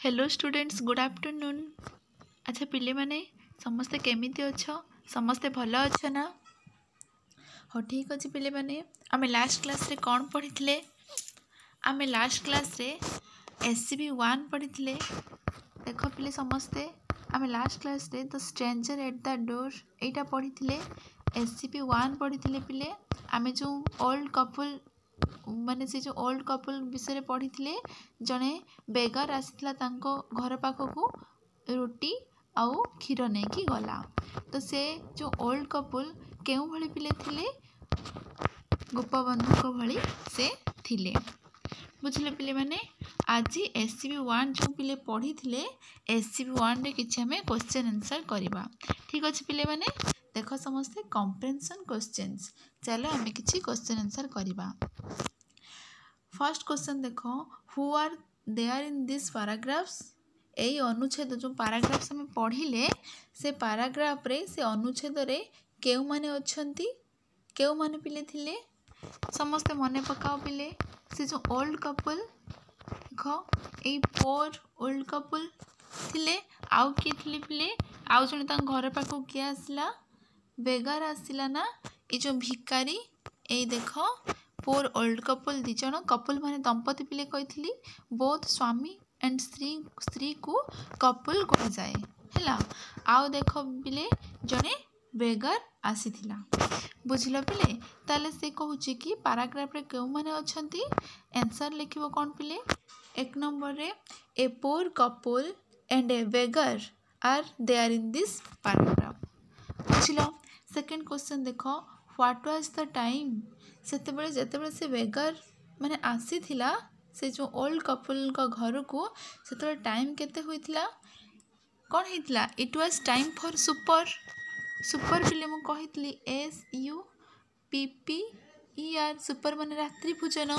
Hello students good afternoon. अच्छा पिले माने समस्ते केमिति अछ? समस्ते भल अछ ना? हो ठीक अच्छे पिले माने आमे लास्ट क्लास रे कौन पढ़ी थिले? आमे लास्ट क्लास रे SCP-1 पढ़ी थिले। देखो पिले समस्ते आमे लास्ट क्लास रे the stranger at the door एटा पढ़ी थिले। SCP-1 पढ़ी थिले पिले। आमे जो ओल्ड कपल माने से जो ओल्ड कपल विषय पढ़ी थिले। जने बेगर आसीथिला तांको घर पाखकू रोटी आउ क्षीर नहीं कि गला। तो से जो ओल्ड कपल केउ भली पिले थिले? गोपबंधु को भली से थिले। बुझले पिले माने आज SCP-1 जो पिले पढ़ी थिले SCP-1 रे किछि हमें क्वेश्चन आंसर करबा। ठीक अछि पिले माने देखो समस्ते कॉम्प्रिहेंशन क्वेश्चंस। चलो हमें किछि क्वेश्चन आंसर करबा। फर्स्ट क्वेश्चन देखो who are there in this paragraphs. एई अनुच्छेद जो पैराग्राफ्स हमें पढ़िले से पैराग्राफ रे से अनुच्छेद रे केउ माने अछंती? केउ माने पिले थिले? समस्ते मने पकाओ पिले। से जो ओल्ड कपल देखो एई 4 ओल्ड कपल थिले। आउ के थिले पिले? आउ जने ता घर पाखो के आसला? बेगार आसिला ना? ए जो भिकारी एई देखो 4 ओल्ड कपल दी जण कपल माने दंपति पिले कहिथिली। बोथ स्वामी एंड स्त्री को कपल कह जाए हैला। आउ देखो पिले जने बेगार आसीथिला। बुझिलो पिले ताले से कहूची कि पैराग्राफ रे केउ माने अछंती? आंसर लिखिबो कोन पिले? एक नंबर रे a poor couple and a beggar are there in this paragraph. बुझिलो। सेकंड क्वेश्चन देखो व्हाट वाज द टाइम। सेते बेले जेते बेले से बेगर माने आसीथिला से जो ओल्ड कपल का घर को सेते टाइम केते होइथिला? कोन हेतिला? It was time for supper. Supper पिले मु कहितली SUPPER। सुपर माने रात्रि भोजन।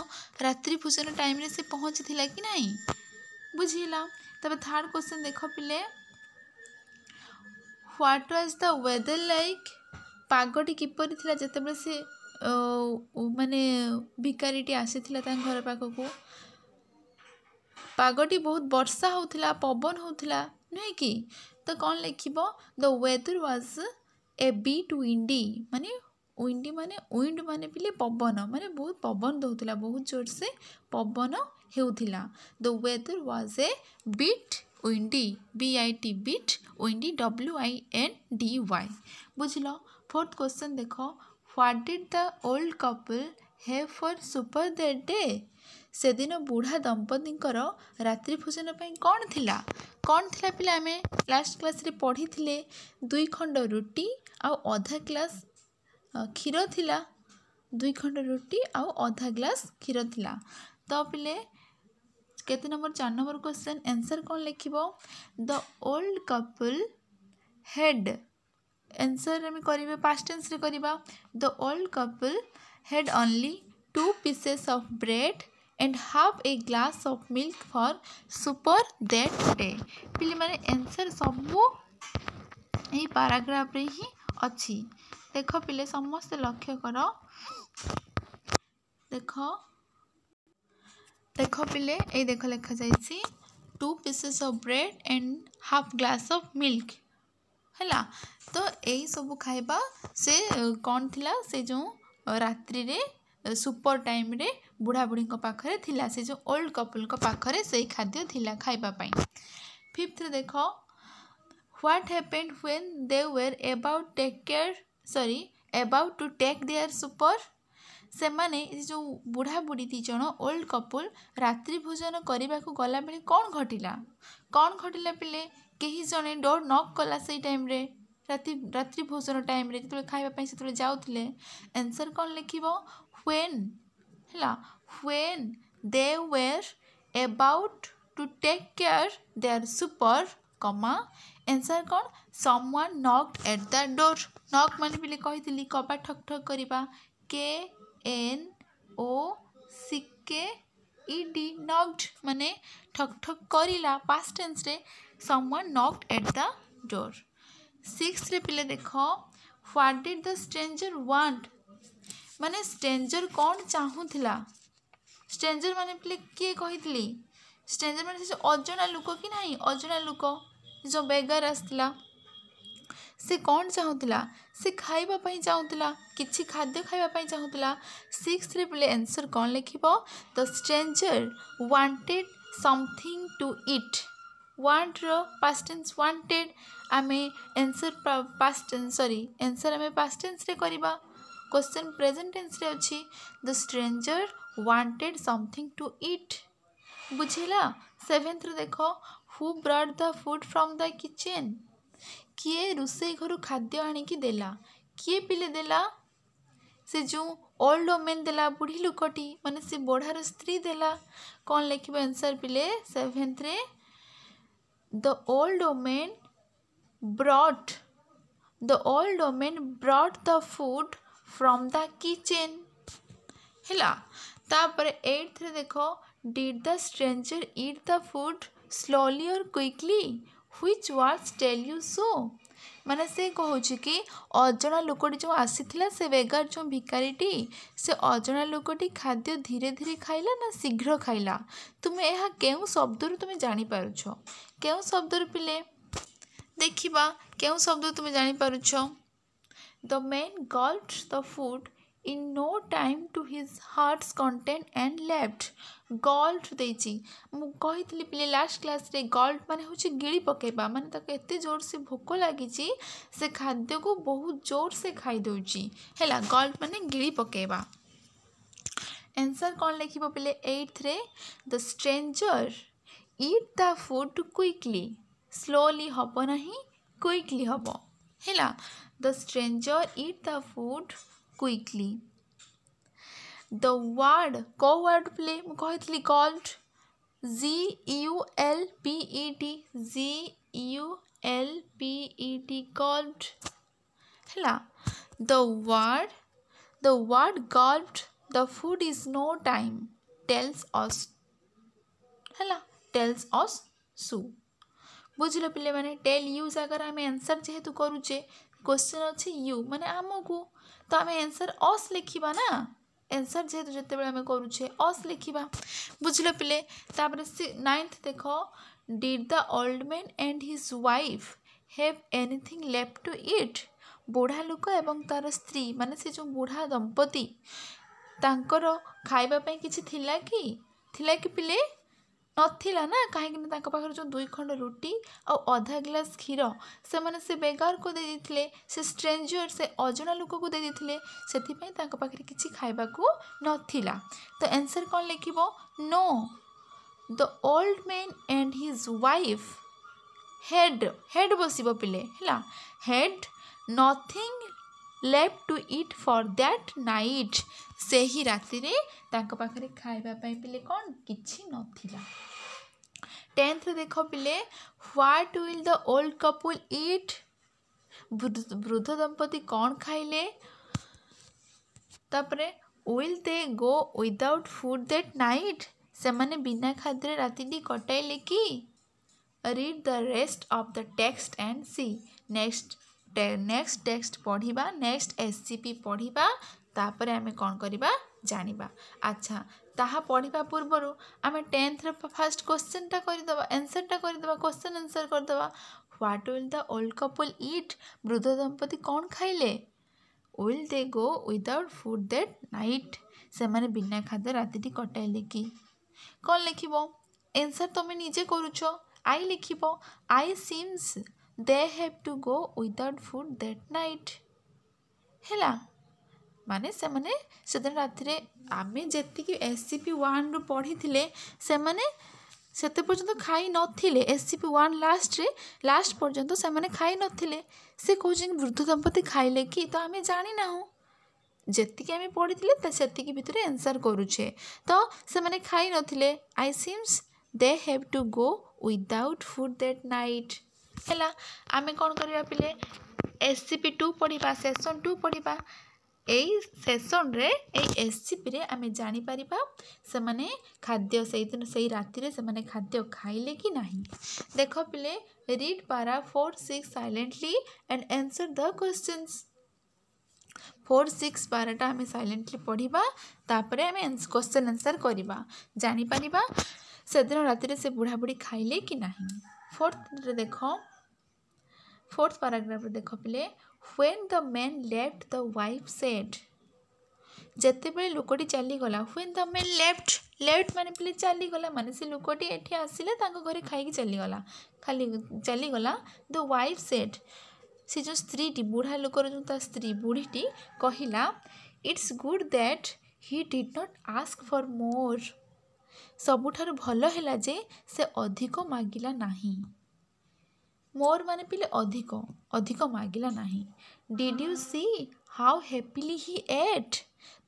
रात्रि भोजन टाइम रे से पहुंचथिला कि नहीं? बुझिला। तबे थर्ड क्वेश्चन देखो पिले what was the weather like. पागटी किपरि थिला जेते बेले से माने भिकारीटी आसीथिला ता घर पाखकू? पागटी बहुत वर्षा होथिला पवन होथिला नहीं कि? तो कौन लिखिबो? The weather was a bit windy. माने विंड माने पिले पवन माने बहुत पवन दउथिला बहुत जोर से पवन हेउथिला। The weather was a bit windy BIT bit windy WINDY। बुझलो। फोर्थ क्वेश्चन देखो what did the old couple have for supper that day. से दिन बुढ़ा दंपतिंकर रात्रि भोजन पई कौन थिला? कौन थिला पिला हमें लास्ट क्लास रे पढ़ी थिले 2 खंड रोटी आउ आधा ग्लास क्षीर थिला। 2 खंड रोटी आउ आधा ग्लास क्षीर थिला। तो पिले केते नंबर 4 नंबर क्वेश्चन आंसर कौन लिखिबो? The old couple had. Answer में करिवे पास्ट टेंस रे करिबा। The old couple had only 2 pieces of bread and half a glass of milk for supper that day। पिले माने आंसर सबू यही पैराग्राफ रे ही अच्छी। देखो पिले समस्त लक्ष्य करो। देखो पिले ए देखो लिखा जाइछि 2 pieces of bread and half glass of milk हैला। तो यही सब खाइबा से कौन थिला? से जो रात्रि रे सुपर टाइम रे बुढ़ा बुढ़ी को पाखरे थिला। से जो ओल्ड कपल को पाखरे से खाद्य थिला खाइबा पई। फिफ्थ रे देखो what happened when they were about to take their supper. से माने जो बुढ़ा बुढ़ी दी जण ओल्ड कपल रात्रि भोजन करबा को गला बेले कौन घटिला? कौन घटिला पिले? केही जने डोर नॉक कला से टाइम रे रात्रि भोजन टाइम रे जतले खाइबा पई सेतले जाउथिले। आंसर कौन लिखिबो? व्हेन हैला। When they were about to take care their supper comma answer कौन? Someone knocked at the door. Knock माने पिले कहितली कबा ठक ठक करिबा KNOCKED नॉक्ड माने ठक ठक करिला पास्ट टेंस रे someone knocked at the door. 6 रे पिले देखो what did the stranger want. माने स्ट्रेंजर कौन चाहूथिला? स्ट्रेंजर माने पिले किए कहितली? स्ट्रेंजर माने से अजना लोक कि नहीं, अजना लोक जो बेगार आसला से कौन चाहूला, से खाइबा पई चाहूला, किछि खाद्य खाइबा पई चाहूला। 6 रे पिले आंसर कौन लिखिबो, the stranger wanted something to eat. Want रो पास्ट टेंस वांटेड, आमे answer past tense sorry answer आमे पास्ट टेंस रे करबा, क्वेश्चन प्रेजेंट टेंस रे अछि। The stranger wanted something to eat, बुझिला। 7th रे देखो, who brought the food from the kitchen, किए रोषेई घर खाद्य आनिकी देला, किए पिले देला, से जो ओल्ड वोमेन देला, बुढ़ी लुकटी माने से बोढ़ार स्त्री देला। कौन लिखिबो आंसर पिले 7th रे, the old women brought, the old women brought the food from the kitchen हैला। तापर 8th रे देखो, did the stranger eat the food slowly or quickly, which words tell you so. माने से कहूँ कि अजना लोकटी जो आसीथिला, से बेगार जो भिकारीटी, से अजना लोकटी खाद्य धीरे धीरे खाइला ना शीघ्र खाइला। तुमे यह केउ शब्दरू तुमे जानी पारुछ, केउ शब्दरू पिले देखिबा, केउ शब्द तुमे जानी पारुछ। The man gulped the food in no time to his heart's content and left। Gulped देची मु कहितली पिले लास्ट क्लास रे, गल्ट माने होची गिली पकेबा, माने ताके एते जोर से भोक लागिची से खाद्य को बहुत जोर से खाई दउची हैला। गल्ट माने गिली पकेबा। आंसर कौन लिखिबो पिले 8th रे, the stranger eat the food quickly, slowly हबो नहीं, क्विकली हबो हैला। The stranger eat the food quickly. The word को वर्ड प्ले कही गल्ट, GULPET गल्ट हैला। The word gulped the food is no time tells us हैला, टेल्स अस सु। बुझल पिले माने टेल यू जगह आम आंसर जेहेतु करुचे, क्वेश्चन अच्छे यू माने आमको, तो आम आंसर अस लिखा ना, आंसर जेहेतु जिते आम करुचे अस लिखा। बुझल पिले। तापर 9th देखो, did the old man and his wife have anything left to eat. बुढ़ा लोक एवं तार स्त्री माने से जो बुढ़ा दंपति तांकर खाइबा पई किछि थिला कि पिले नथिला ना, कहीं पाखर जो 2 खंड रुटी और आधा गिलास क्षीर से माने से बेगार को दे देथिले, से स्ट्रेंजर से अजना लोक को दे देथिले, सेथि पई तांका पाखरे किछि खाइबा को नथिला। तो आंसर कौन लिखिबो, no the old man and his wife had बसिबो पिले हैला, had nothing left to eat for that night. से ही राति रे तांका पाखरे खाइबा पई पिले कौन किछि नथिला। 10th देखो पिले, what will the old couple eat, वृद्ध दंपति कौन खाइले। तापरे will they go without food that night, से माने बिना खाद्य राति कटाइले कि। Read the rest of the text and see, next text पढ़िबा, नेक्स्ट SCP पढ़िबा, तापर आमे कौन करिबा जानिबा। अच्छा ताहा पढ़िबा पूर्वरु आमे 10th रे फर्स्ट क्वेश्चन टा करिदबा, आंसर टा करिदबा, क्वेश्चन आंसर करदबा। What will the old couple eat, वृद्ध दंपति कौन खाइले। Will they go without food that night, से माने बिना खाद्य राति कटाइले कि। कौन लिखिबो आंसर तुम निजे करूछ, आई लिखिबो, I seems they have to go without food that night हैला। माने से माने सेदिन राति रे आमे जेतिकी SCP-1 रु पढ़ी थिले, से माने सेते पर्यंत खाई नथिले। SCP-1 लास्ट पर्यंत से माने खाई नथिले। से कहउछन वृद्ध दंपति खाइले कि, तो आमे जानि ना हो, जेतिकी आमे पढ़ी थिले त सेतिकी भितरे आंसर करूछे, तो से माने खाई नथिले। I seems they have to go without food that night हैला। आमे कोन करिया पिले, SCP-2 पढ़िबा, सेशन 2 पढ़िबा। एई सेशन रे एई SCP रे आमे जानि परिबा से माने खाद्य सेई दिन सेई राति रे से माने खाद्य खाइले कि नाही। देखो पिले, रीड पारा 4-6 silently and answer the questions. 4-6 पाराटा आमे साइलेंटली पढ़िबा, तापरे आमे क्वेश्चन आंसर करिबा, जानि परिबा सेदिन राति से बुढ़ा बुढ़ी खाइले कि नहीं। फोर्थ पैराग्राफ देख पिले when the man left the wife said जेतेबेले लोकटी चलीगला व्हेन द मैन लेफ्ट माने पिले चलीगला माने से लोकटी एठी आसिले तांको घरे खाइकी चलीगला द वाइफ सेड से जो स्त्रीटी बुढ़ा लोकर जो ता स्त्री बुढ़ीटी कहिला it's good that he did not ask for more सबुठार भल है जे से अधिक मागिला नाही मोर माने पिले अधिक मागिला नाही। Did you see how happily he ate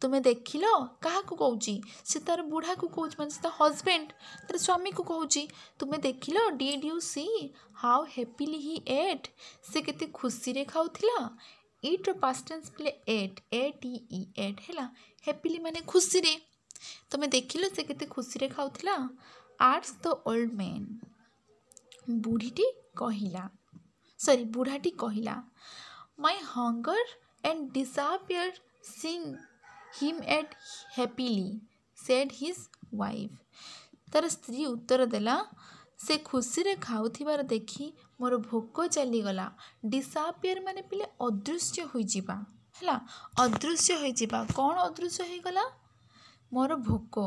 तुम्हें देखिल क्या कौच से तार बुढ़ा को कौच माने हजबैंड तार स्वामी को कौच तुम्हें देखिल did you see how happily he ate से केते खुशी रे खाउथिला इट पास्ट टेंस पिले एट हैला हैप्पीली माने खुशी रे तुम्हें देखिल से केते खुशी रे खाउथिला। आस्क्ड द ओल्ड मैन बुढ़ाटी कहिला my hunger and disappear seeing him eat happily said his wife तार स्त्री उत्तर देला से खुशी रे खाउथिबार देखी मोर भोक चलीगला। डिसअपियर माने पिले अदृश्य होई जिबा हैला अदृश्य होई जिबा कौन अदृश्य होई गला मोर भोक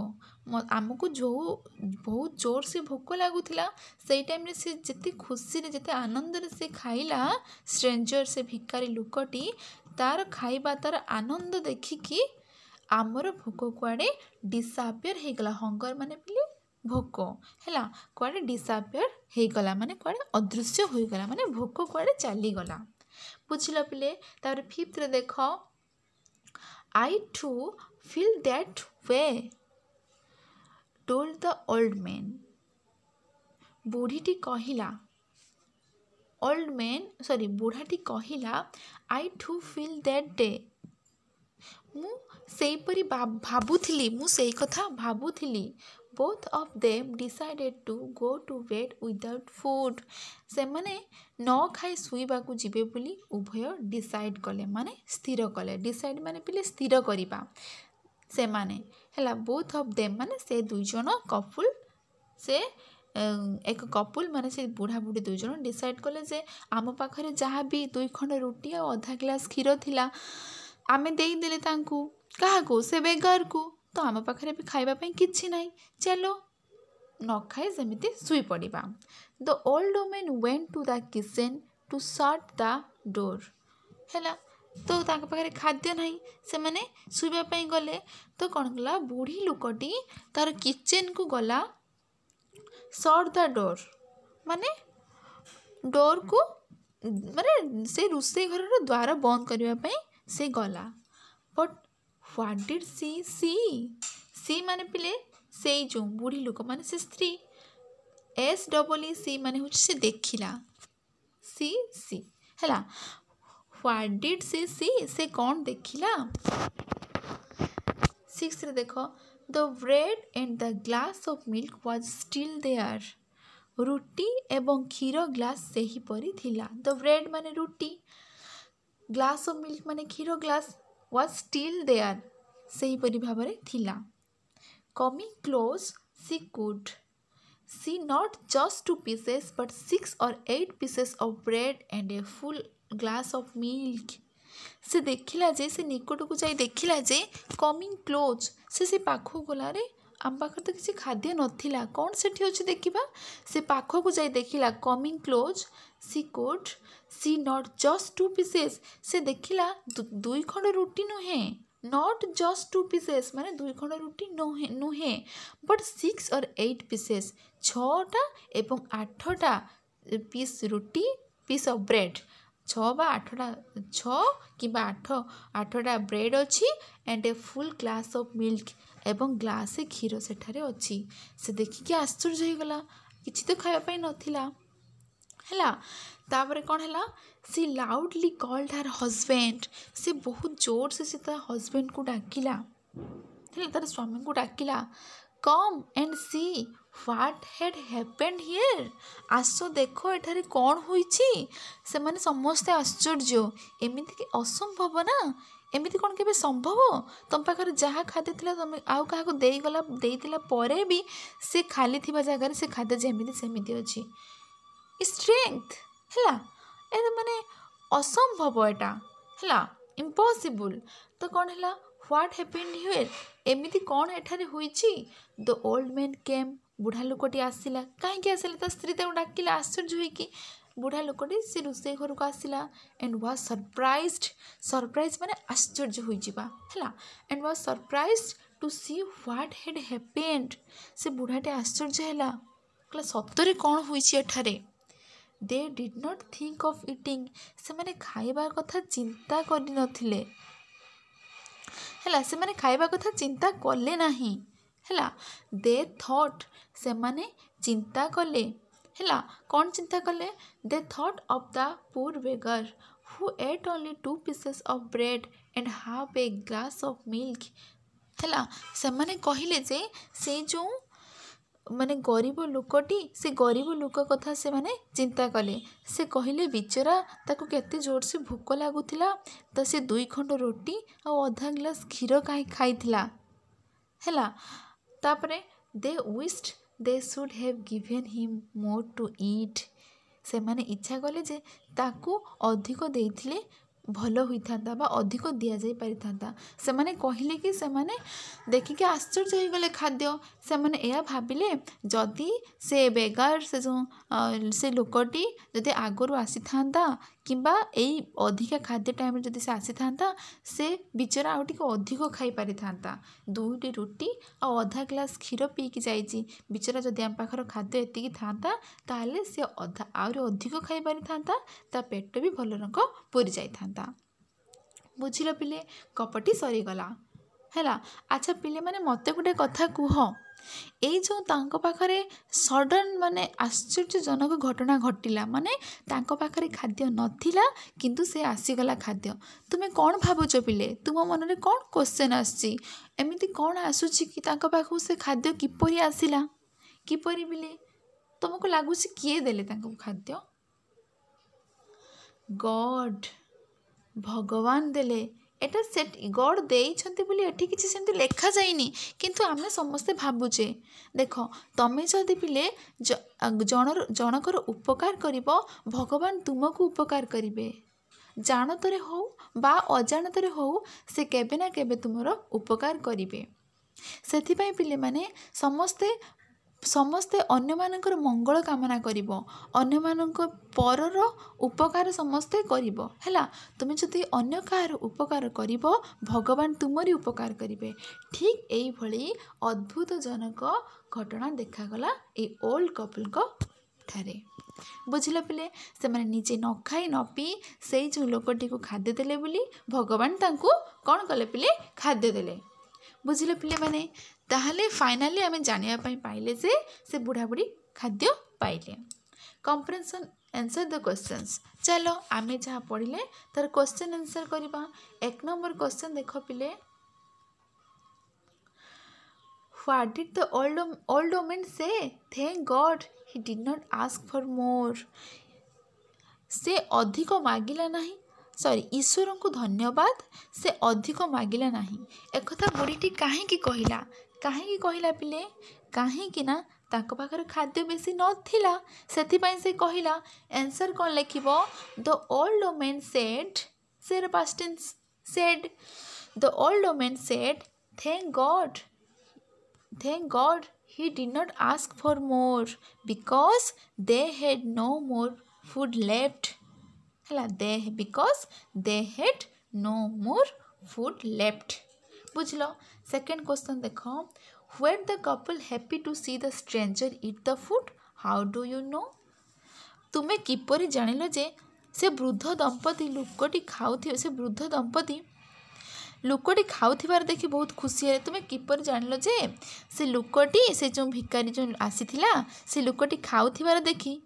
आमको जो बहुत जोर से भोक लगुला से टाइम रे से जिते खुशी रे जिते आनंद रे से खाइला स्ट्रेंजर से भिकारी लुकटी तार खाइबा तार आनंद देखिकी आमर भोक कुआड़े डिसअपियर हो गला। हंगर माने पिले भोक हैला कुआड़े डिसअपियर हो गला माने कुआड़े अदृश्य हो गला माने भोक कुआड़े चली गला बुझिल पिले। तार फिफ्थ रे देख I too feel that way told the old man बुढ़ीटी कहिला बुढ़ाटी कहिला I too feel that day मु सेहीपरि भाबुथिली मु सेही कथा भाबुथिली। Both of them decided to go to bed without food से माने न खाई सुईबा को जिबे बोली उभय डिसाइड कले माने स्थिर कले। डिसाइड माने पिले स्थिर करिबा से माने हैला बोथ ऑफ देम माने से दुई जन कपुल से एक कपुल माने से बुढ़ा बुढ़ी दुई जन डिसाइड कले जे आम पाखरे जहाँ भी 2 खंड रुटी और आधा ग्लास क्षीर थिला आमे देई देले तांकू कहा को से बेगार को तो आम पाखरे भी खाइबा पई किछि नाही चलो न खाए जमिते सुई पड़िबा। The old women went to the kitchen to shut the door हैला तो तांका पाखरे खाद्य नाही से माने सुईबा पई गले तो कौन गला बुढ़ी लुकटी तार किचन को गला शट द डोर माने डोर को माने से रुसे घर द्वार बंद करने पई से गला। बट व्हाट डिड सी माने पिले से जो बुढ़ी लोक माने से स्त्री SEE माने से देखिला सी हैला व्हाट डिड से कौन देखिला। 6 रे देखो the bread and the glass of milk was still there रुटी एवं क्षीर ग्लास से ही परी थिला। द ब्रेड माने रुटी ग्लास ऑफ मिल्क माने क्षीर ग्लास वाज स्टिल देयर से ही परी भाबरे थिला। Coming close she could see not just 2 pieces but 6 or 8 pieces of bread and a full glass of milk से देखिला जे से निकट को जाई देखिला जे कमिंग क्लोज से पाखो गला रे आम पाखर तो किसी खाद्य नथिला कौन सेठी होछि देखिबा से पाखो को जाई देखिला coming close she could see not just 2 pieces से देखिला 2 खंड रुटी नुहे नॉट जस्ट 2 pieces माने 2 खंड रुटी नुहे बट 6 और 8 pieces 6टा एवं 8टा पीस रुटी पीस ऑफ ब्रेड 6 बा 8टा 6 कि 8टा ब्रेड अच्छी and a full glass of milk एवं ग्लास क्षीर सेठारे अच्छी से देखिकी आश्चर्य हो गला किछि तो खाइबा नथिला हैला। तापर कौन है सी लाउडली कॉल्ड हर हजबैंड से बहुत जोर से तार हजबैंड को डाकिला है तार स्वामी को डाकिला come and see what had happened here आस देखो एठारे कौन होइछि से माने समस्ते आश्चर्य एमिति कि असंभव ना एमती कौन के संभव तुम पाखे जहाँ खाद्य था तुम आउ क्या देला परे भी से खाली थी जगार से खाद्य जमी सेमती अच्छी स्ट्रेंथ है माने असंभव एटा है इम्पॉसिबल। तो कौन है व्हाट हैपेंड हियर एमती कौन एठारे हुईची द ओल्ड मैन केम बुढ़ा लोकटी आसला कहीं आसला स्त्री डाकिला आश्चर्य होइकी बुढ़ा लोकटी से रोसे घर को आसला एंड वाज सरप्राइज माने आश्चर्य हो है and was surprise to see what had happened से बुढ़ाटे आश्चर्य है कहला सतरे कौन हुईची एठारे they did not think of eating से माने खाइबा कथा चिंता करि नथिले से माने खाइबा कथा चिंता कले नाही है दे थॉट से माने चिंता कले है कौन चिंता कले they thought of the poor beggar who ate only 2 pieces of bread and half a glass of milk है से माने कहिले जे से जो माने गरीब लोकटी से गरीब लोक कथा से माने चिंता कले से कहले बिचरा ताको केते जोर से भूख लागुथिला तो से 2 खंड रोटी और आधा ग्लास क्षीर खाइथिला हैला तापरे they wished they should have given him more to eat से माने इच्छा कले जे ताकू अधिक देइथिले भल होता बा अधिक दि जाई पारि था से माने कहले कि से माने देखिके आश्चर्य हो गले खाद्य से माने एया भाबिले जदि से बेगार से जो से लोकटी जदि आगरू आसी थांता किंबा एई अधिका खाद्य टाइम जदि से आसी थांता से बिचरा आउ टिके अधिक खाई पारि थांता 2टी रोटी और आधा ग्लास क्षीर पीकी जाइची बिचरा जदि आम पाखर खाद्य एतिकी थांता ताले से अधा आउरी अधिक खाई पारि थांता ता पेट भी भल रंग पूरी जाई थांता बुझिल पिले कपटी सरीगला है। अच्छा पिले माने मते गोटे कथा कुह एई जो तांको पाखरे सडन माने आश्चर्यजनक घटना घटिला माने तांको पाखरे खाद्य नथिला किंतु से आसीगला खाद्य तुमे कौन भावुच पिले तुम मन में कौन क्वेश्चन आसी एमिति कौन आसुची कि तांको पाखु से खाद्य किपरि आसिला किपरि पिले तुमको लागुची किए देले तांको खाद्य गॉड भगवान देले एटा सेट गॉड देइछन्ति बोली एठी किछि सेमति लेखा जाइनी किंतु आमे समस्ते भाबुचे देख तमे जदि पिले जनकर उपकार करिबो भगवान तुमको उपकार करिवे जानतरे हो बा अजाणतरे हो से केबे ना केबे तुमरो उपकार करिवे सेथि पई पिले माने समस्ते अन्य मानकर मंगल कामना करिवो अन्य मानक परर उपकार समस्ते करिवो हैला तुमे जदि अन्य कार उपकार करिवो भगवान तुमरी उपकार करिवे ठीक एई भली अद्भुत जनक घटना देखागला ए ओल्ड कपल को ठारे बुझिल पिले से माने निजे न खाई न पी से जो लोकटी को खाद्य देले बोली भगवान तांको कौन कले पिले खाद्य देले बुझिल पिले माने ताहले फाइनाली आमे जानिया पई पाइले से बुढ़ा बुढ़ी खाद्य पाइले कम्प्रेhension आंसर द क्वेश्चंस चलो आमे जहाँ पढ़िले तार क्वेश्चन आंसर करबा 1 नंबर क्वेश्चन देखो पिले what did the old woman say thank God he did not ask for more से अधिक मागिला नहीं सॉरी ईश्वर को धन्यवाद से अधिक मागिला नहीं एक कथा बुढ़ीटी काहेकि कहला पिले काहेकि ना ताको पाखर खाद्य बेसी नथिला सेथिपाई से कहला आंसर कौन लिखिबो the old woman said say past tense said the old woman said thank God he did not ask for more because they had no more food left because they had no more food left बुझलो second question देखो were the couple happy to see the stranger eat the food how do you know तुमे किपरि जानिलो जे से वृद्ध दंपति लोकटी खाउथि से वृद्ध दंपति लोकटी खाउथिबार देखि बहुत खुशी है तुमे किपर जानिलो जे से लोकटी से जो भिकारी जो आसीथिला से लोकटी खाउथिबार देखि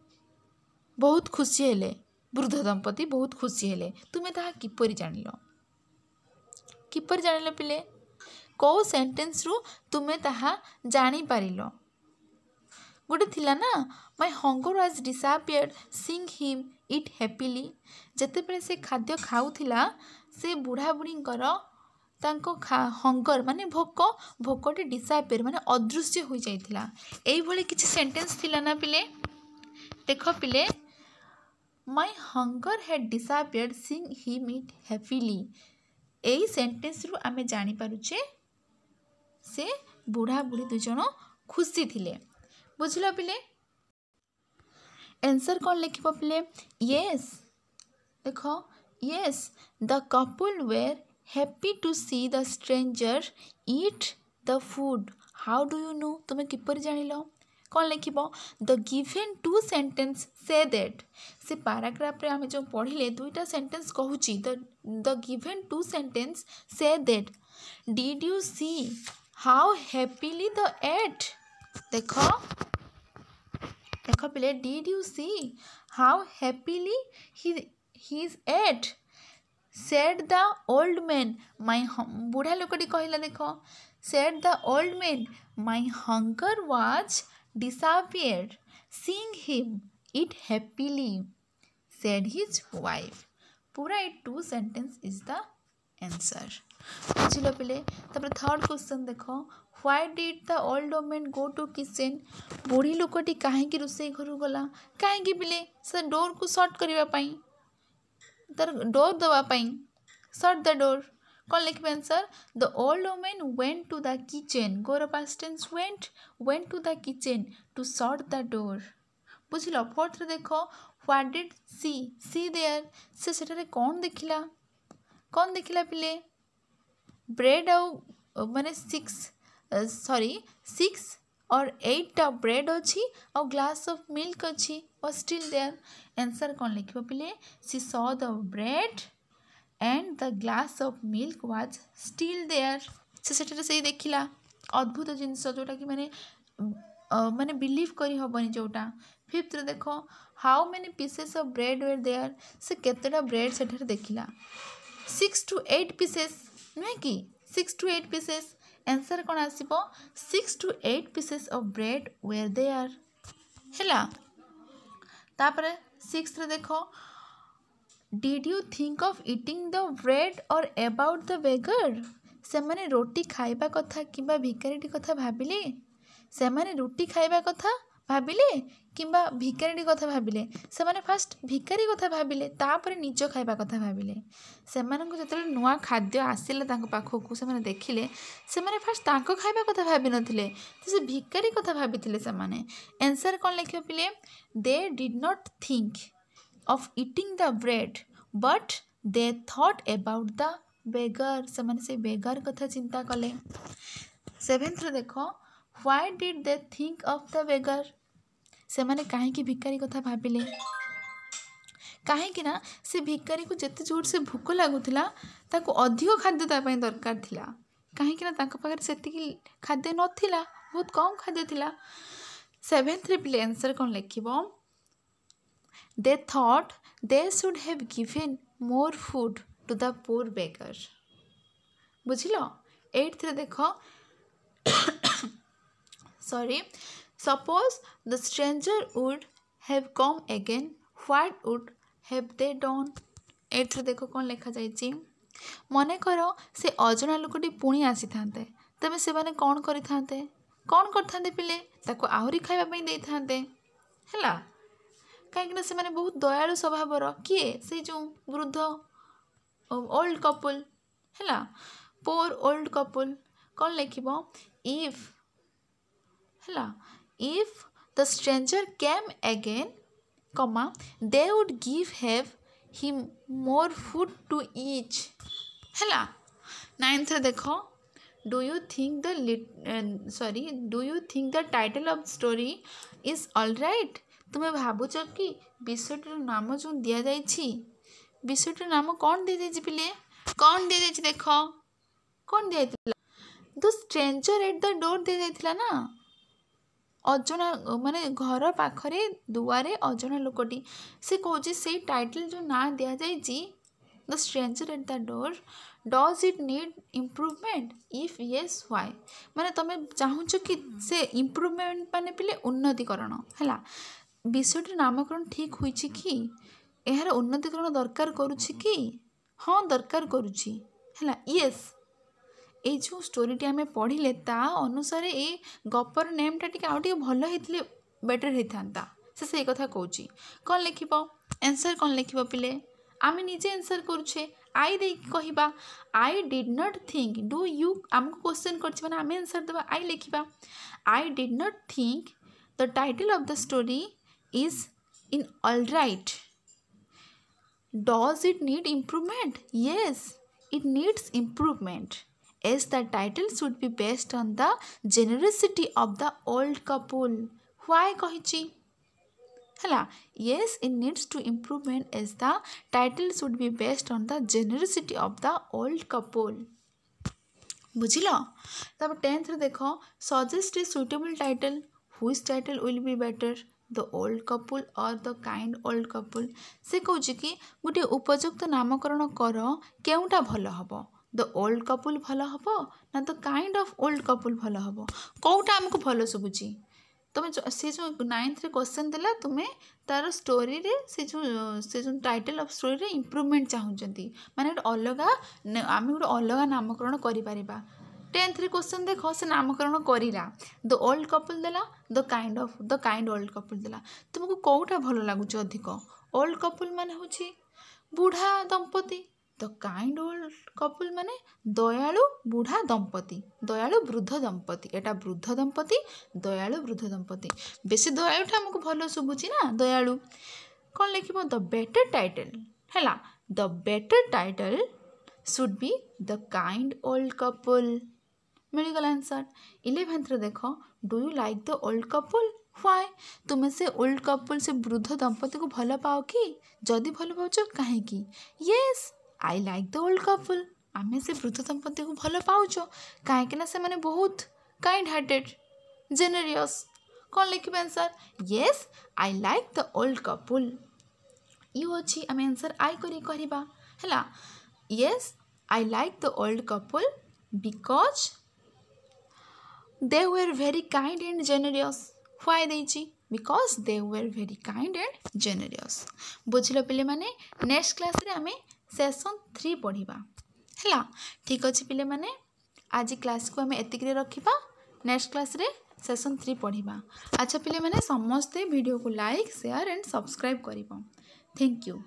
बहुत खुशी हेले वृद्ध दंपति बहुत खुशी हेले तुमे ताहा किपर जानिलो पिले को सेंटेंस रु तुमे ताहा जानी पारिलो गोटे थिला ना my hunger was disappeared seeing him eat happily जेतेबेले से खाद्य खाऊथिला से बुढ़ा बुढ़ींकर तांको हंगर माने भोक भोकटी डिसअपियर माने अदृश्य हो जाइथिला एई भली किछि सेंटेंस थिला ना पिले देख पिले my hunger had disappeared seeing him eat happily एई सेंटेंस रु आमे जानि पारुछे से बुढ़ा बुढ़ी दुई जन खुशी थिले बुझल पिले आंसर कौन लिख पिले येस देख yes the couple were happy to see the stranger eat the food how do you know तुम्हें किपर जानिल कौन लिख द गिवन टू सेंटेंस से दैट से पैराग्राफ रे आमे जो पढ़िले दुईटा सेंटेंस कहूची द गिवन टू सेंटेंस से that did you see how happily the ate देख देख पिले did you see how happily he is ate said the old man my बुढ़ा लोकटी कहला देख said the old man my hunger was disappeared seeing him eat happily said his wife पूरा ये two sentence is the answer बुझिल पिले तापर third question देखो why did the old woman go to kitchen बुढ़ी लोकटी काहेकि रोषेई घर गला काहेकि पिले से डोर को शट करबा पई तर डोर दवा पई शट द डोर कौन लिखबे answer the old woman went to the kitchen गोर past tense went to the kitchen to shut the door बुझिल फोर्थ रे देखो व्हाट डिड सी देयर से सेठारे कौन देखिला पिले ब्रेड आउ माने 6 और 8 ब्रेड अच्छी और ग्लास ऑफ मिल्क अच्छी और स्टिल देयर आंसर कौन लिखबो पिले she saw the bread and the glass of milk was still there से सेठारे से देखिला अद्भुत जिनस जोटा कि माने माने बिलीव करी हबनी जोटा फिफ्थ रे देखो how many pieces of bread were there से केतेटा ब्रेड सेठारे देखिला 6 to 8 पीसेस नुहे कि 6 to 8 पीसेस आंसर कौन आसीबो 6 to 8 pieces of bread were there हैला तापरे 6th रे देखो did you think of eating the bread or about the beggar से माने रोटी खाइबा कथा किंबा भिखारीटी कथा भाबिले से माने रोटी खाइबा कथा भाबिले किंबा भिखारीटी कथा भाबिले से माने फर्स्ट भिखारी कथा भाबिले तापर निज खाइबा कथा भाबिले से मानन को जतले नुआ खाद्य आसिले तांको पाखो से माने देखिले से माने फर्स्ट तांको खाइबा कथा भाबि नथिले तो से भिखारी कथा भाबिथिले से माने आंसर कोन लिखियो पिले दे did not think of eating the bread but they thought about the beggar से माने से बेगर कथा चिंता कले 7th रे देखो why did they think of the beggar से माने काहे कि भिखारी कथा भाबिले काहे कि ना से भिखारी को जते जोर से भूख लागुथिला ताको अधिक खाद्य ता पई दरकार थिला काहे कि ना ताको पाखरे सेतिकी खाद्य नथिला बहुत कम खाद्य थिला 7th रे प्ले आंसर कोन लिखिबो They thought they should have given more food to the poor beggar. बुझिलो 8th रे देखो sorry suppose the stranger would have come again what would have they done 8th रे देखो कौन लिखा जाइछि मने करो से अजना लोकटी पुणी आसी थांते तबे से माने कौन करि थांते कौन करथांते पिले ताको आहुरी खाइबा पई देई थांते हैला कहीं से माने बहुत दयालु स्वभावर किए से जो वृद्ध ओल्ड कपल हैला पोर ओल्ड कपल कौन लिखिबो इफ हैला if the stranger came again कमा they would give have him more food to each हैला 9th देखो do you think the title of story is alright तुम्हें भावुच कि विषयटर नाम जो दि जाइए विषयटर नाम कौन दे जाइए पिले कौन दे जाइए देख कौन the the stranger at the door दे जाइए ना अजना माने घर पाखरे दुआरे अजना लोकटी से कौची से टाइटल जो ना दि जाइए the stranger at the door does it need improvement if yes why माने तुम चाहूँ कि से इम्प्रूवमेंट माने पिले उन्नतिकरण है विषयटी नामकरण ठीक होइछि कि यार उन्नतिकरण दरकार करुछि कि हाँ दरकार करुछि है येस ये जो स्टोरीटी आम पढ़ले ता अनुसार ये गपर नेमटा टी आउ भल होते बेटर होता से कथा कौच कौन लिख आंसर कौन लिख पिले आम निजे आंसर करुचे आई दे कहवा I did not think do you आमको क्वेश्चन कर आम आंसर देवा आई लिखा I did not think the title of the story is in all right does it need improvement yes it needs improvement as the title should be based on the generosity of the old couple. Why कहिछि हला yes it needs to improvement as the title should be based on the generosity of the old couple. बुझिलो तब 10th रे देखो suggest a suitable title which title will be better the old couple or the kind old couple से कहूँ कि गोटे उपयुक्त नामकरण कर केउटा भल हबो द ओल्ड कपुल भल हम ना the kind of old couple भल हम कौटा आमको भल शुभुची तुम से जो 9th रे क्वेश्चन देला तुम्हें तार स्टोरी रे से जो टाइटल ऑफ स्टोरी रे इम्प्रूवमेंट चाहूँगी माने अलग आम गोटे अलग नामकरण करिपारिबा 10th रे क्वेश्चन देख से नामकरण करा द ओल्ड कपुल देला द काइंड ओल्ड कपुल देला तुमको कौटा भल लगुच अधिक ओल्ड कपुल माने होची बुढ़ा दंपति द काइंड ओल्ड कपुल माने दयालु बुढ़ा दंपति दयालु वृद्ध दंपति एटा वृद्ध दंपति दयालु वृद्ध दंपति बेसी दयालुटा हमको भल शुभुची ना दयालु कौन लिख द बेटर टाइटल है the better title should be the kind old couple मिलगला आंसर 11th रे देख do you like the old couple why तुम्हें से ओल्ड कपुल से वृद्ध दंपति को भल पाओ कि जदि भल पाउछ काहेकि yes I like the old couple आम से वृद्ध दंपति को भल पाउछ कहीं से मैंने बहुत काइंड हार्टेड जेनेरियस कौन लिखे answer yes I like the old couple you अच्छी आम आंसर आई करवा है yes I like the old couple because they were very kind and generous why देछि because they were very kind and generous बुझल पिले माने next class रे आमे सेशन 3 पढ़ा है ठीक अच्छे पिले माने आज क्लास को आम एतिक रखा नेक्स्ट क्लास रे सेशन 3 पढ़ा अच्छा पिले माने समस्ते वीडियो को लाइक शेयर एंड सब्सक्राइब कर थैंक यू।